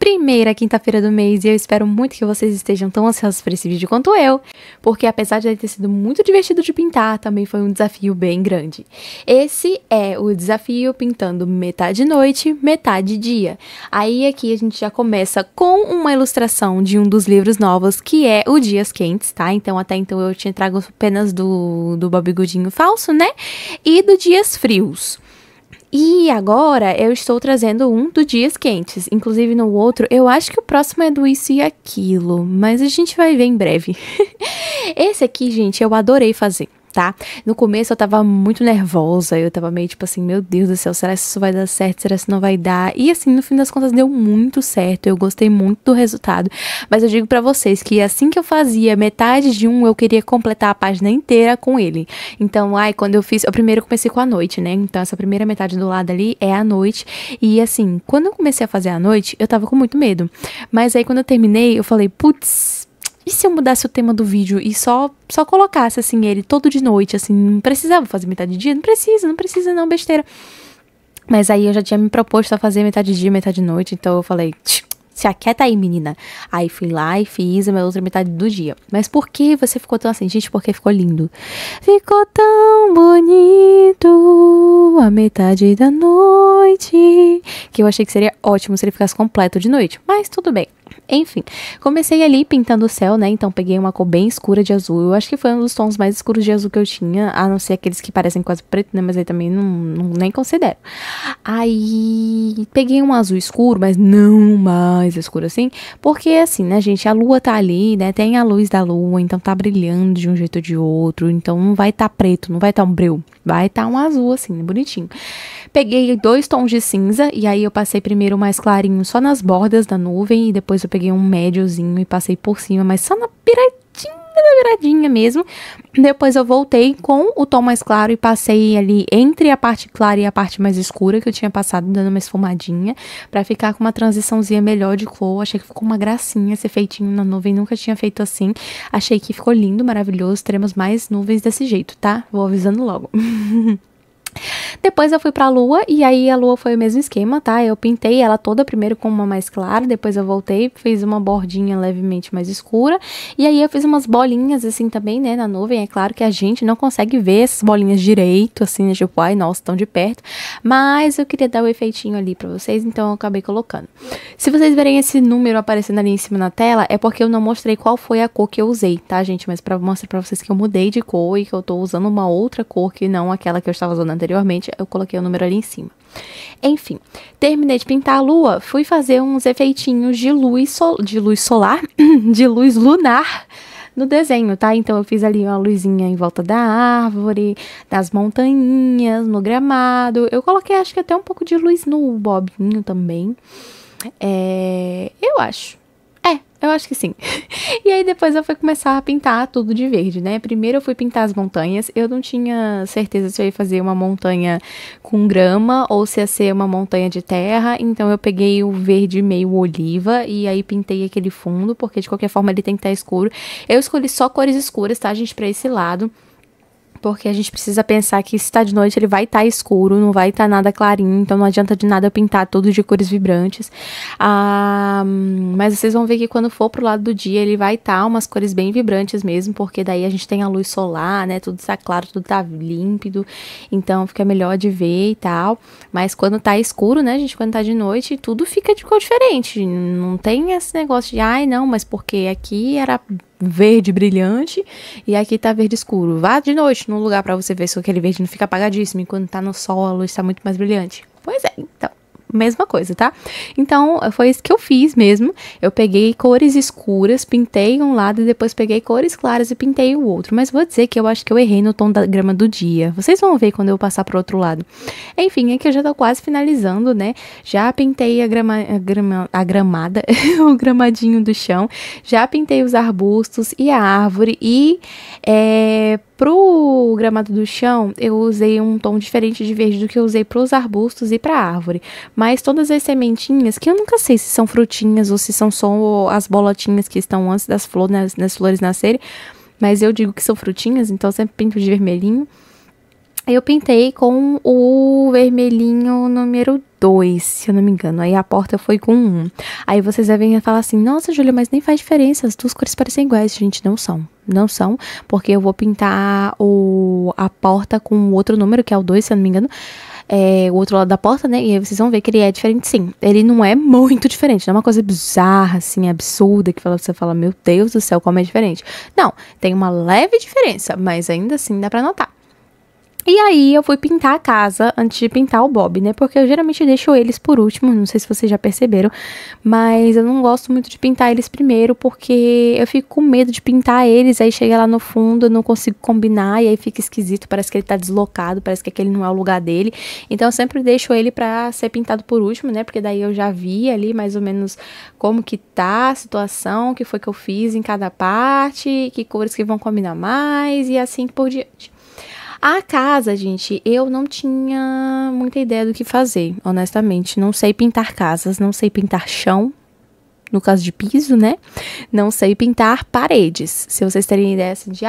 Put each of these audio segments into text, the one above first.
primeira quinta-feira do mês e eu espero muito que vocês estejam tão ansiosos por esse vídeo quanto eu, porque apesar de ele ter sido muito divertido de pintar, também foi um desafio bem grande. Esse é o desafio pintando metade noite, metade dia. Aí aqui a gente já começa com uma ilustração de um dos livros novos, que é o Dias Quentes, tá? Então até então eu tinha trago apenas do Bob Godinho falso, né? E do Dias Frios. E agora eu estou trazendo um do Dias Quentes. Inclusive no outro, eu acho que o próximo é do Isso e Aquilo, mas a gente vai ver em breve. Esse aqui, gente, eu adorei fazer, tá? No começo eu tava muito nervosa, eu tava meio tipo assim, meu Deus do céu, será que isso vai dar certo? Será que isso não vai dar? E assim, no fim das contas deu muito certo, eu gostei muito do resultado. Mas eu digo pra vocês que assim que eu fazia metade de um, eu queria completar a página inteira com ele. Então, quando eu fiz, eu primeiro comecei com a noite, né? Então essa primeira metade do lado ali é a noite. E assim, quando eu comecei a fazer a noite, eu tava com muito medo. Mas aí quando eu terminei, eu falei, putz, e se eu mudasse o tema do vídeo e só colocasse, assim, ele todo de noite, assim, não precisava fazer metade de dia? Não precisa não, besteira. Mas aí eu já tinha me proposto a fazer metade de dia, metade de noite, então eu falei, se aquieta aí, menina. Aí fui lá e fiz a minha outra metade do dia. Mas por que você ficou tão assim? Gente, porque ficou lindo. Ficou tão bonito a metade da noite, que eu achei que seria ótimo se ele ficasse completo de noite. Mas tudo bem. Enfim, comecei ali pintando o céu, né? Então peguei uma cor bem escura de azul. Eu acho que foi um dos tons mais escuros de azul que eu tinha, a não ser aqueles que parecem quase preto, né? Mas aí também nem considero. Aí peguei um azul escuro, mas não mais escuro assim, porque assim, né, gente, a lua tá ali, né? Tem a luz da lua, então tá brilhando de um jeito ou de outro, então não vai tá preto, não vai tá um breu, vai tá um azul assim, bonitinho. Peguei 2 tons de cinza e aí eu passei primeiro o mais clarinho só nas bordas da nuvem e depois eu peguei um médiozinho e passei por cima, mas só na viradinha mesmo. Depois eu voltei com o tom mais claro e passei ali entre a parte clara e a parte mais escura que eu tinha passado, dando uma esfumadinha, pra ficar com uma transiçãozinha melhor de cor. Achei que ficou uma gracinha esse feitinho na nuvem, nunca tinha feito assim. Achei que ficou lindo, maravilhoso. Teremos mais nuvens desse jeito, tá? Vou avisando logo. Depois eu fui pra lua e aí a lua foi o mesmo esquema, tá? Eu pintei ela toda primeiro com uma mais clara, depois eu voltei, fiz uma bordinha levemente mais escura e aí eu fiz umas bolinhas assim também, né, na nuvem. É claro que a gente não consegue ver essas bolinhas direito, assim, né, tipo, ai, nossa, tão de perto, mas eu queria dar o efeitinho ali pra vocês, então eu acabei colocando. Se vocês verem esse número aparecendo ali em cima na tela, é porque eu não mostrei qual foi a cor que eu usei, tá, gente? Mas pra mostrar pra vocês que eu mudei de cor e que eu tô usando uma outra cor que não aquela que eu estava usando anteriormente, eu coloquei o número ali em cima. Enfim, terminei de pintar a lua, fui fazer uns efeitinhos de luz solar, de luz lunar no desenho, tá? Então eu fiz ali uma luzinha em volta da árvore, das montanhas, no gramado. Eu coloquei, acho que até um pouco de luz no bobinho também. Eu acho que sim. E aí depois eu fui começar a pintar tudo de verde, né? Primeiro eu fui pintar as montanhas. Eu não tinha certeza se eu ia fazer uma montanha com grama ou se ia ser uma montanha de terra. Então eu peguei o verde meio oliva e aí pintei aquele fundo, porque de qualquer forma ele tem que estar escuro. Eu escolhi só cores escuras, tá, gente? Pra esse lado. Porque a gente precisa pensar que se tá de noite ele vai estar escuro, não vai estar nada clarinho, então não adianta de nada eu pintar tudo de cores vibrantes. Mas vocês vão ver que quando for pro lado do dia ele vai estar umas cores bem vibrantes mesmo, porque daí a gente tem a luz solar, né, tudo tá claro, tudo tá límpido, então fica melhor de ver e tal. Mas quando tá escuro, né, gente, quando tá de noite, tudo fica de cor diferente, não tem esse negócio de, ai não, mas porque aqui era verde brilhante e aqui tá verde escuro. Vá de noite num lugar pra você ver se aquele verde não fica apagadíssimo e quando tá no sol a luz tá muito mais brilhante. Pois é, então, mesma coisa, tá? Então, foi isso que eu fiz mesmo. Eu peguei cores escuras, pintei um lado e depois peguei cores claras e pintei o outro. Mas vou dizer que eu acho que eu errei no tom da grama do dia. Vocês vão ver quando eu passar pro outro lado. Enfim, aqui eu já tô quase finalizando, né? Já pintei a gramada, o gramadinho do chão. Já pintei os arbustos e a árvore e pro gramado do chão, eu usei um tom diferente de verde do que eu usei pros arbustos e pra árvore. Mas todas as sementinhas, que eu nunca sei se são frutinhas ou se são só as bolotinhas que estão antes das flores nascerem, mas eu digo que são frutinhas, então eu sempre pinto de vermelhinho. Eu pintei com o vermelhinho número 2, se eu não me engano. Aí a porta foi com 1. Aí vocês devem falar assim, nossa, Júlia, mas nem faz diferença, as duas cores parecem iguais. Gente, não são. Não são, porque eu vou pintar a porta com o outro número, que é o 2, se eu não me engano. O outro lado da porta, né? E aí vocês vão ver que ele é diferente, sim. Ele não é muito diferente, não é uma coisa bizarra, assim, absurda, que você fala, meu Deus do céu, como é diferente. Não, tem uma leve diferença, mas ainda assim dá pra notar. E aí eu fui pintar a casa antes de pintar o Bob, né? Porque eu geralmente deixo eles por último, não sei se vocês já perceberam, mas eu não gosto muito de pintar eles primeiro, porque eu fico com medo de pintar eles, aí chega lá no fundo, eu não consigo combinar, e aí fica esquisito, parece que ele tá deslocado, parece que aquele não é o lugar dele. Então eu sempre deixo ele pra ser pintado por último, né? Porque daí eu já vi ali mais ou menos como que tá a situação, o que foi que eu fiz em cada parte, que cores que vão combinar mais, e assim por diante. A casa, gente, eu não tinha muita ideia do que fazer, honestamente. Não sei pintar casas, não sei pintar chão, no caso de piso, né? Não sei pintar paredes. Se vocês terem ideia assim de,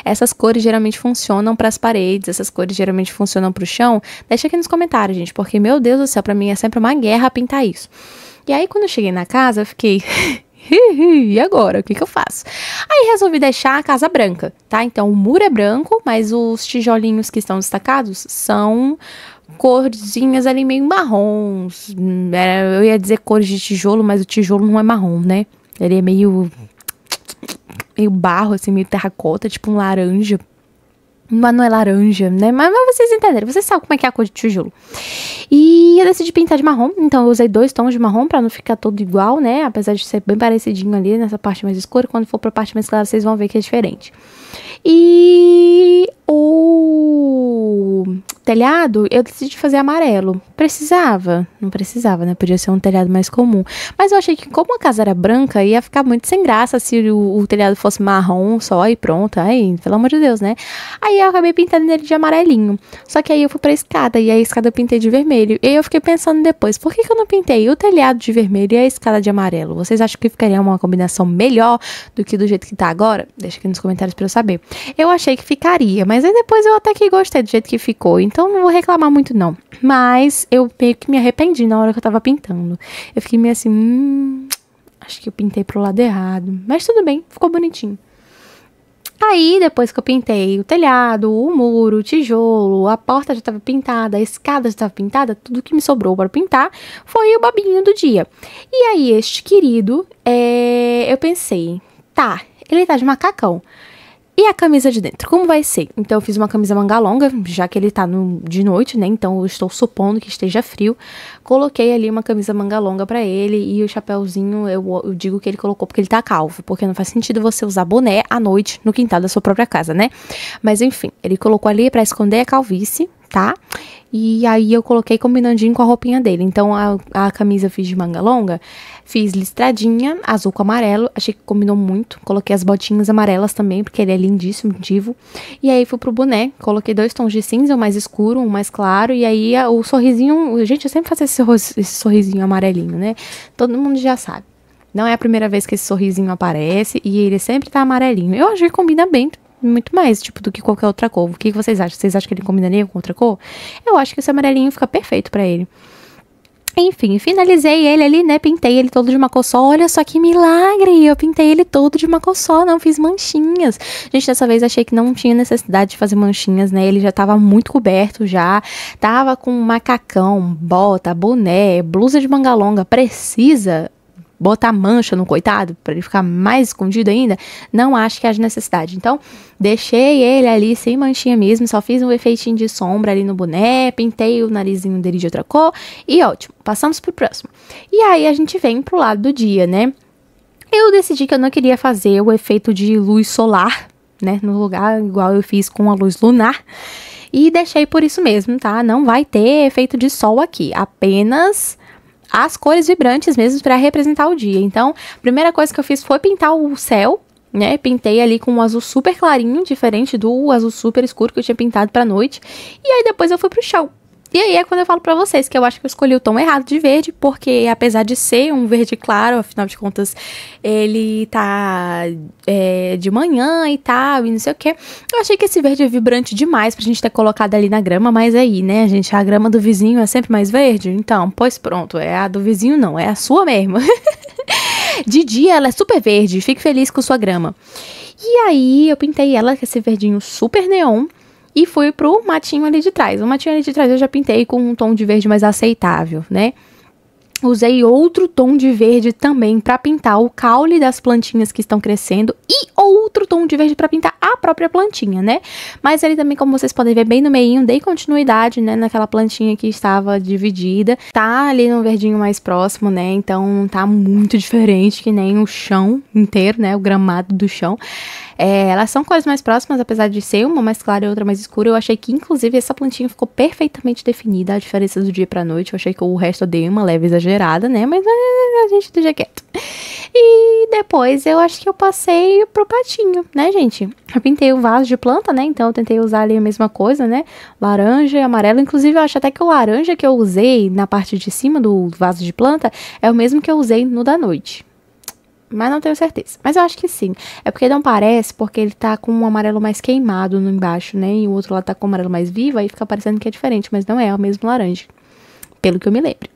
essas cores geralmente funcionam para as paredes, essas cores geralmente funcionam para o chão, deixa aqui nos comentários, gente, porque, meu Deus do céu, pra mim é sempre uma guerra pintar isso. E aí, quando eu cheguei na casa, eu fiquei... E agora? O que eu faço? Aí resolvi deixar a casa branca, tá? Então o muro é branco, mas os tijolinhos que estão destacados são corzinhas ali meio marrons. Eu ia dizer cores de tijolo, mas o tijolo não é marrom, né? Ele é meio barro, assim, meio terracota, tipo um laranja. Mas não é laranja, né? Mas vocês entenderam, vocês sabem como é que é a cor de tijolo. E eu decidi pintar de marrom, então eu usei 2 tons de marrom pra não ficar todo igual, né? Apesar de ser bem parecidinho ali nessa parte mais escura, quando for pra parte mais clara vocês vão ver que é diferente. E o telhado eu decidi fazer amarelo. Precisava? Não precisava, né? Podia ser um telhado mais comum. Mas eu achei que como a casa era branca, ia ficar muito sem graça se o telhado fosse marrom só e pronto. Aí, pelo amor de Deus, né? Aí eu acabei pintando ele de amarelinho. Só que aí eu fui pra escada e a escada eu pintei de vermelho. E aí eu fiquei pensando depois, por que eu não pintei o telhado de vermelho e a escada de amarelo? Vocês acham que ficaria uma combinação melhor do que do jeito que tá agora? Deixa aqui nos comentários pra eu saber. Eu achei que ficaria, mas aí depois eu até que gostei do jeito que ficou, então não vou reclamar muito não. Mas eu meio que me arrependi na hora que eu tava pintando. Eu fiquei meio assim, acho que eu pintei pro lado errado, mas tudo bem, ficou bonitinho. Aí, depois que eu pintei o telhado, o muro, o tijolo, a porta já estava pintada, a escada já estava pintada, tudo que me sobrou para pintar foi o babinho do dia. E aí, este querido, eu pensei, tá, ele tá de macacão. E a camisa de dentro, como vai ser? Então eu fiz uma camisa manga longa, já que ele tá de noite, né? Então eu estou supondo que esteja frio. Coloquei ali uma camisa manga longa pra ele e o chapéuzinho eu digo que ele colocou porque ele tá calvo. Porque não faz sentido você usar boné à noite no quintal da sua própria casa, né? Mas enfim, ele colocou ali pra esconder a calvície, tá? E aí eu coloquei combinandinho com a roupinha dele. Então a camisa eu fiz de manga longa, fiz listradinha, azul com amarelo, achei que combinou muito. Coloquei as botinhas amarelas também, porque ele é lindíssimo, divo. E aí fui pro boné, coloquei 2 tons de cinza, um mais escuro, um mais claro. E aí o sorrisinho, gente, eu sempre faço esse sorrisinho amarelinho, né? Todo mundo já sabe. Não é a primeira vez que esse sorrisinho aparece e ele sempre tá amarelinho. Eu acho que combina bem, muito mais, tipo, do que qualquer outra cor. O que vocês acham? Vocês acham que ele combinaria com outra cor? Eu acho que esse amarelinho fica perfeito pra ele. Enfim, finalizei ele ali, né, pintei ele todo de uma cor só, olha só que milagre, eu pintei ele todo de uma cor só, não fiz manchinhas. Gente, dessa vez achei que não tinha necessidade de fazer manchinhas, né, ele já tava muito coberto já, tava com macacão, bota, boné, blusa de manga longa, precisa botar mancha no coitado, pra ele ficar mais escondido ainda, não acho que haja necessidade. Então, deixei ele ali sem manchinha mesmo, só fiz um efeitinho de sombra ali no boné, pintei o narizinho dele de outra cor, e ótimo, passamos pro próximo. E aí a gente vem pro lado do dia, né? Eu decidi que eu não queria fazer o efeito de luz solar, né, no lugar igual eu fiz com a luz lunar, e deixei por isso mesmo, tá? Não vai ter efeito de sol aqui, apenas as cores vibrantes mesmo para representar o dia. Então, a primeira coisa que eu fiz foi pintar o céu, né? Pintei ali com um azul super clarinho, diferente do azul super escuro que eu tinha pintado pra noite. E aí depois eu fui pro chão. E aí é quando eu falo pra vocês que eu acho que eu escolhi o tom errado de verde, porque apesar de ser um verde claro, afinal de contas, ele tá de manhã e tal, e não sei o que. Eu achei que esse verde é vibrante demais pra gente ter colocado ali na grama, mas aí, né, gente, a grama do vizinho é sempre mais verde? Então, pois pronto, é a do vizinho não, é a sua mesmo. De dia ela é super verde, fique feliz com sua grama. E aí eu pintei ela com esse verdinho super neon e fui pro matinho ali de trás. O matinho ali de trás eu já pintei com um tom de verde mais aceitável, né? Usei outro tom de verde também para pintar o caule das plantinhas que estão crescendo e outro tom de verde para pintar a própria plantinha, né? Mas ali também, como vocês podem ver bem no meinho, dei continuidade, né, naquela plantinha que estava dividida. Tá ali no verdinho mais próximo, né? Então tá muito diferente que nem o chão inteiro, né? O gramado do chão. Elas são cores mais próximas, apesar de ser uma mais clara e outra mais escura. Eu achei que, inclusive, essa plantinha ficou perfeitamente definida, a diferença do dia pra noite. Eu achei que o resto eu dei uma leve exagerada, né? Mas a gente deixa quieto. E depois eu acho que eu passei pro patinho, né, gente? Eu pintei o vaso de planta, né? Então eu tentei usar ali a mesma coisa, né? Laranja e amarelo. Inclusive, eu acho até que o laranja que eu usei na parte de cima do vaso de planta é o mesmo que eu usei no da noite. Mas não tenho certeza. Mas eu acho que sim. É porque não parece, porque ele tá com um amarelo mais queimado no embaixo, né? E o outro lá tá com um amarelo mais vivo, aí fica parecendo que é diferente. Mas não é o mesmo laranja. Pelo que eu me lembro.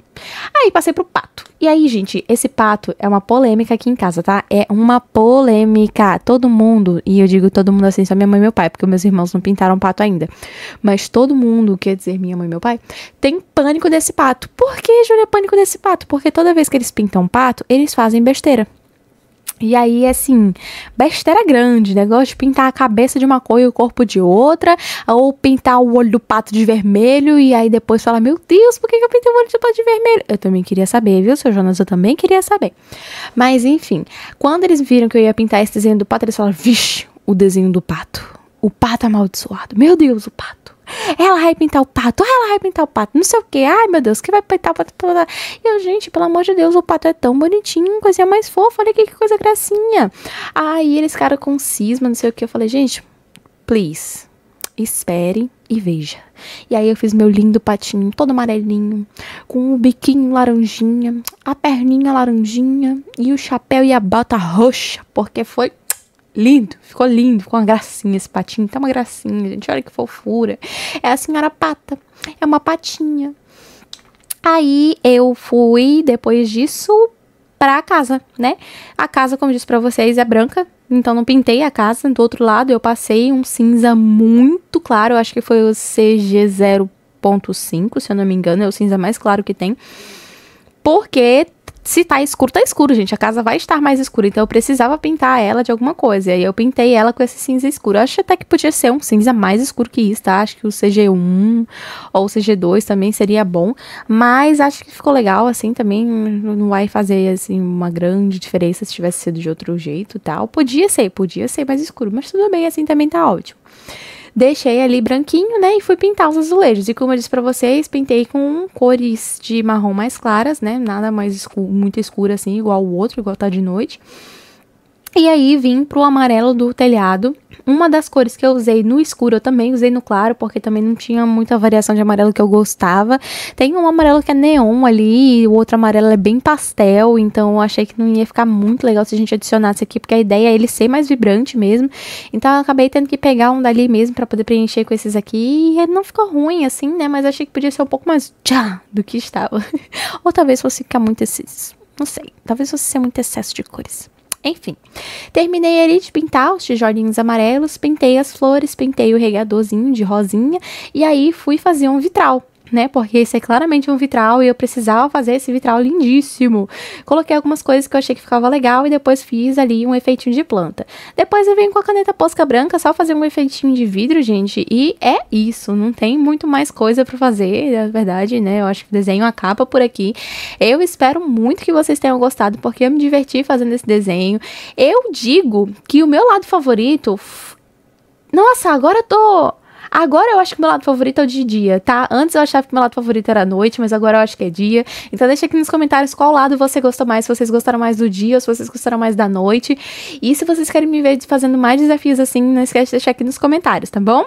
Aí passei pro pato. E aí, gente, esse pato é uma polêmica aqui em casa, tá? É uma polêmica. Todo mundo, e eu digo todo mundo assim, só minha mãe e meu pai, porque meus irmãos não pintaram pato ainda. Mas todo mundo, quer dizer, minha mãe e meu pai, tem pânico desse pato. Por que, Júlia, pânico desse pato? Porque toda vez que eles pintam pato, eles fazem besteira. E aí, assim, besteira grande, negócio de pintar a cabeça de uma cor e o corpo de outra, ou pintar o olho do pato de vermelho, e aí depois falar, meu Deus, por que eu pintei o olho do pato de vermelho? Eu também queria saber, viu, seu Jonas? Eu também queria saber. Mas, enfim, quando eles viram que eu ia pintar esse desenho do pato, eles falaram, vixe, o desenho do pato. O pato amaldiçoado. Meu Deus, o pato. Ela vai pintar o pato, ela vai pintar o pato, não sei o que, ai meu Deus, que vai pintar o pato, e eu, gente, pelo amor de Deus, o pato é tão bonitinho, coisinha mais fofa, olha que coisa gracinha. Aí eles ficaram com cisma, não sei o que, eu falei, gente, please, espere e veja. E aí eu fiz meu lindo patinho, todo amarelinho, com o biquinho laranjinha, a perninha laranjinha, e o chapéu e a bota roxa, porque foi lindo, ficou uma gracinha esse patinho, tá uma gracinha, gente, olha que fofura. É a senhora pata, é uma patinha. Aí eu fui, depois disso, pra casa, né? A casa, como eu disse pra vocês, é branca, então não pintei a casa. Do outro lado eu passei um cinza muito claro, eu acho que foi o CG 0.5, se eu não me engano, é o cinza mais claro que tem. Porque se tá escuro, gente. A casa vai estar mais escura. Então eu precisava pintar ela de alguma coisa. E aí eu pintei ela com esse cinza escuro. Eu acho até que podia ser um cinza mais escuro que isso, tá? Acho que o CG1 ou o CG2 também seria bom. Mas acho que ficou legal, assim, também. Não vai fazer, assim, uma grande diferença se tivesse sido de outro jeito e tal. Podia ser mais escuro. Mas tudo bem, assim também tá ótimo. Deixei ali branquinho, né, e fui pintar os azulejos. E como eu disse pra vocês, pintei com cores de marrom mais claras, né, nada mais muito escuro assim, igual o outro, igual tá de noite. E aí vim pro amarelo do telhado. Uma das cores que eu usei no escuro, eu também usei no claro, porque também não tinha muita variação de amarelo que eu gostava. Tem um amarelo que é neon ali, e o outro amarelo é bem pastel, então eu achei que não ia ficar muito legal se a gente adicionasse aqui, porque a ideia é ele ser mais vibrante mesmo. Então eu acabei tendo que pegar um dali mesmo pra poder preencher com esses aqui, e ele não ficou ruim assim, né, mas achei que podia ser um pouco mais tchá do que estava. Ou talvez fosse ficar muito excesso, não sei, talvez fosse ser muito excesso de cores. Enfim, terminei ali de pintar os tijolinhos amarelos, pintei as flores, pintei o regadorzinho de rosinha e aí fui fazer um vitral, né? Porque esse é claramente um vitral e eu precisava fazer esse vitral lindíssimo. Coloquei algumas coisas que eu achei que ficava legal e depois fiz ali um efeitinho de planta. Depois eu venho com a caneta Posca branca, só fazer um efeitinho de vidro, gente, e é isso. Não tem muito mais coisa pra fazer, na verdade, né? Eu acho que o desenho acaba por aqui. Eu espero muito que vocês tenham gostado, porque eu me diverti fazendo esse desenho. Eu digo que o meu lado favorito... Nossa, agora eu tô... Agora eu acho que meu lado favorito é o de dia, tá? Antes eu achava que meu lado favorito era a noite, mas agora eu acho que é dia. Então deixa aqui nos comentários qual lado você gosta mais, se vocês gostaram mais do dia ou se vocês gostaram mais da noite. E se vocês querem me ver fazendo mais desafios assim, não esquece de deixar aqui nos comentários, tá bom?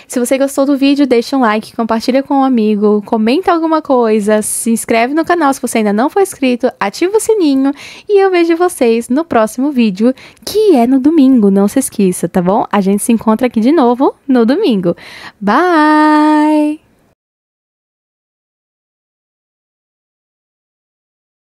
Se você gostou do vídeo, deixa um like, compartilha com um amigo, comenta alguma coisa, se inscreve no canal se você ainda não for inscrito, ativa o sininho e eu vejo vocês no próximo vídeo, que é no domingo, não se esqueça, tá bom? A gente se encontra aqui de novo no domingo. Bye!